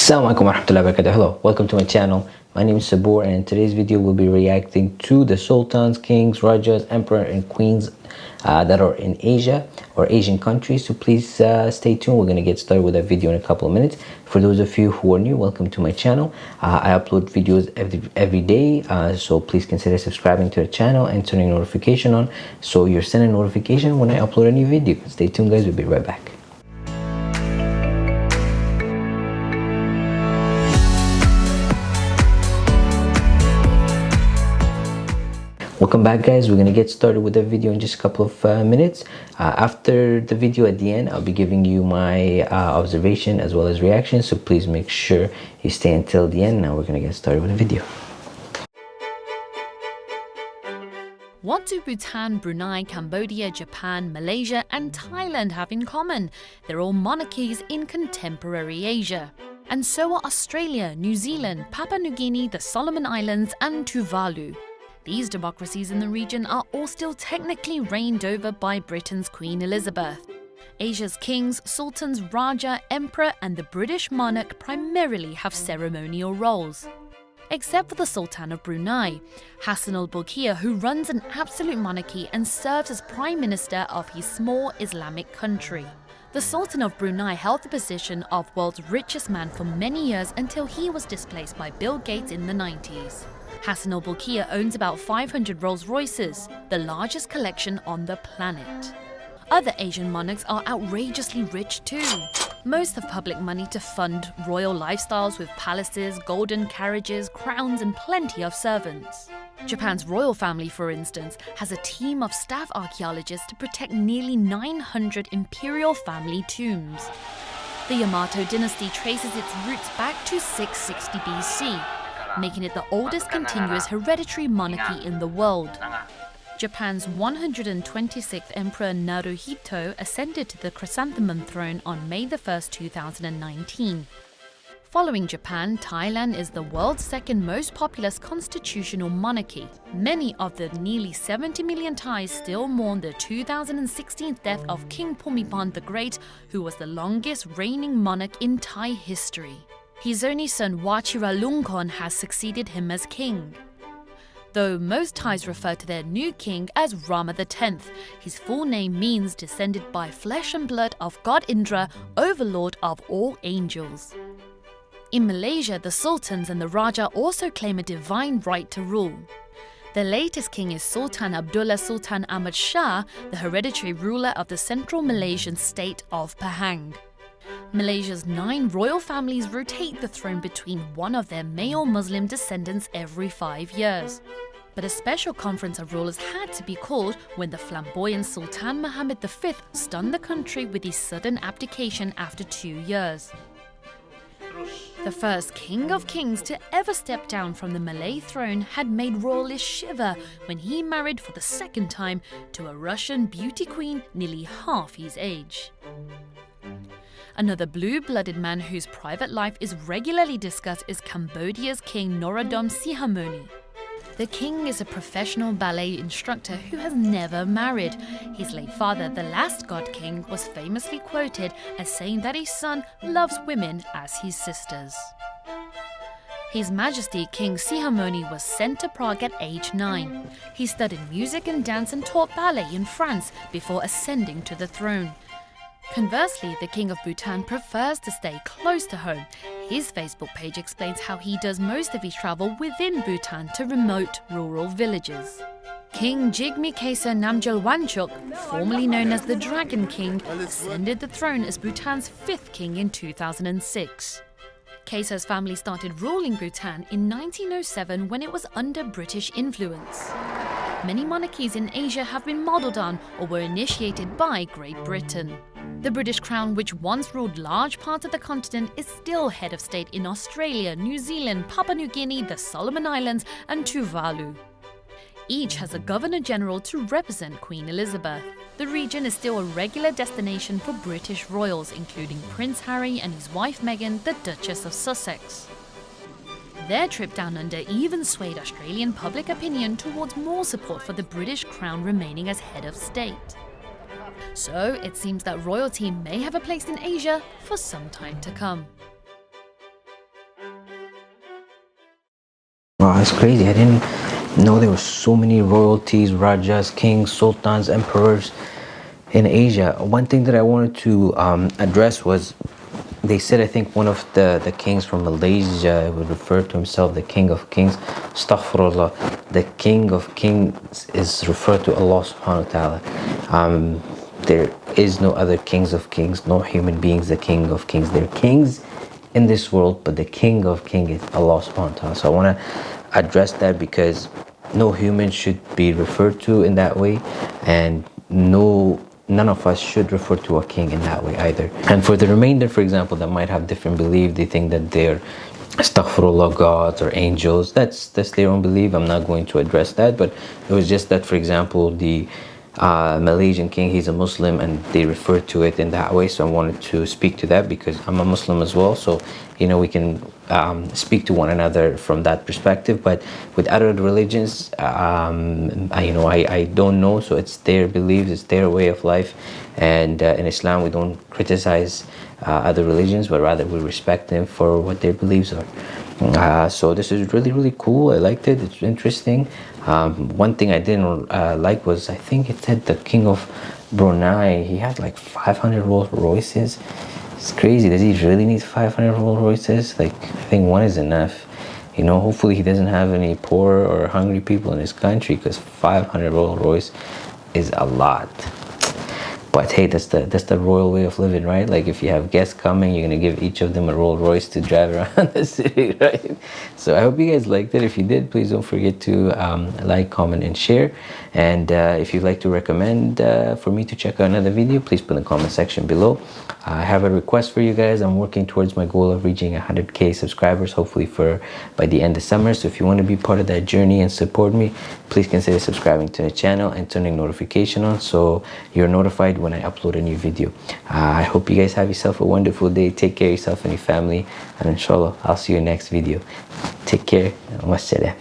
Assalamualaikum warahmatullahi wabarakatuh. Hello, welcome to my channel. My name is Sabur, and in today's video we'll be reacting to the sultans, kings, rajas, emperor and queens that are in Asia or Asian countries. So please stay tuned. We're going to get started with that video in a couple of minutes. For those of you who are new, welcome to my channel. I upload videos every day, so please consider subscribing to the channel and turning notification on so you're sent a notification when I upload a new video. Stay tuned guys, we'll be right back. Welcome back guys. We're gonna get started with the video in just a couple of minutes. After the video, at the end I'll be giving you my observation as well as reaction, so please make sure you stay until the end. Now we're gonna get started with the video. What do Bhutan, Brunei, Cambodia, Japan, Malaysia and Thailand have in common? They're all monarchies in contemporary Asia. And so are Australia, New Zealand, Papua New Guinea, the Solomon Islands and Tuvalu. These democracies in the region are all still technically reigned over by Britain's Queen Elizabeth. Asia's kings, sultans, raja, emperor and the British monarch primarily have ceremonial roles. Except for the Sultan of Brunei, Hassan al-Bolkiah, who runs an absolute monarchy and serves as Prime Minister of his small Islamic country. The Sultan of Brunei held the position of world's richest man for many years until he was displaced by Bill Gates in the 90s. Hassan al-Bolkiah owns about 500 Rolls-Royces, the largest collection on the planet. Other Asian monarchs are outrageously rich too. Most have public money to fund royal lifestyles with palaces, golden carriages, crowns and plenty of servants. Japan's royal family, for instance, has a team of staff archaeologists to protect nearly 900 imperial family tombs. The Yamato dynasty traces its roots back to 660 BC, making it the oldest continuous hereditary monarchy in the world. Japan's 126th Emperor Naruhito ascended to the Chrysanthemum throne on May 1, 2019. Following Japan, Thailand is the world's second most populous constitutional monarchy. Many of the nearly 70 million Thais still mourn the 2016 death of King Bhumibol the Great, who was the longest reigning monarch in Thai history. His only son Vajiralongkorn has succeeded him as king. Though most Thais refer to their new king as Rama X, his full name means descended by flesh and blood of God Indra, overlord of all angels. In Malaysia, the sultans and the raja also claim a divine right to rule. The latest king is Sultan Abdullah Sultan Ahmad Shah, the hereditary ruler of the central Malaysian state of Pahang. Malaysia's 9 royal families rotate the throne between one of their male Muslim descendants every 5 years. But a special conference of rulers had to be called when the flamboyant Sultan Muhammad V stunned the country with his sudden abdication after 2 years. The first king of kings to ever step down from the Malay throne had made royalists shiver when he married for the second time to a Russian beauty queen nearly half his age. Another blue-blooded man whose private life is regularly discussed is Cambodia's King Norodom Sihamoni. The king is a professional ballet instructor who has never married. His late father, the last god king, was famously quoted as saying that his son loves women as his sisters. His Majesty King Sihamoni was sent to Prague at age 9. He studied music and dance and taught ballet in France before ascending to the throne. Conversely, the King of Bhutan prefers to stay close to home. His Facebook page explains how he does most of his travel within Bhutan to remote rural villages. King Jigme Kesa Namgyal Wangchuk, formerly known as the Dragon King, ascended the throne as Bhutan's 5th king in 2006. Kesa's family started ruling Bhutan in 1907 when it was under British influence. Many monarchies in Asia have been modelled on or were initiated by Great Britain. The British Crown, which once ruled large parts of the continent, is still head of state in Australia, New Zealand, Papua New Guinea, the Solomon Islands and Tuvalu. Each has a Governor-General to represent Queen Elizabeth. The region is still a regular destination for British royals, including Prince Harry and his wife Meghan, the Duchess of Sussex. Their trip down under even swayed Australian public opinion towards more support for the British Crown remaining as head of state. So it seems that royalty may have a place in Asia for some time to come. Wow, that's crazy. I didn't know there were so many royalties, rajas, kings, sultans, emperors in Asia. One thing that I wanted to address was they said, I think one of the kings from Malaysia would refer to himself the king of kings. Astaghfirullah. The king of kings is referred to Allah subhanahu wa ta'ala. There is no other kings of kings, no human beings the king of kings. They're kings in this world, but the king of kings is Allah subhanahu wa ta'ala. So I want to address that because no human should be referred to in that way, and none of us should refer to a king in that way either. And for the remainder, for example, that might have different belief, they think that they're astaghfirullah gods or angels. That's their own belief. I'm not going to address that, but it was just that, for example, the Malaysian king, he's a Muslim and they refer to it in that way. So I wanted to speak to that because I'm a Muslim as well, so we can speak to one another from that perspective. But with other religions, I don't know, so it's their beliefs, it's their way of life. And in Islam we don't criticize other religions, but rather we respect them for what their beliefs are. So this is really cool. I liked it. It's interesting. One thing I didn't like was, I think it said the king of Brunei, he had like 500 Rolls Royces. It's crazy. Does he really need 500 Rolls Royces? Like, I think one is enough. Hopefully he doesn't have any poor or hungry people in his country, because 500 Rolls Royce is a lot. But hey, that's the royal way of living, right? Like, if you have guests coming, you're gonna give each of them a Rolls Royce to drive around the city, right? So I hope you guys liked it. If you did, please don't forget to like, comment, and share. And if you'd like to recommend for me to check out another video, please put in the comment section below. I have a request for you guys. I'm working towards my goal of reaching 100k subscribers, hopefully by the end of summer. So if you want to be part of that journey and support me, please consider subscribing to the channel and turning notification on so you're notified when I upload a new video. I hope you guys have yourself a wonderful day. Take care of yourself and your family, and inshallah I'll see you in the next video. Take care. Wassalam.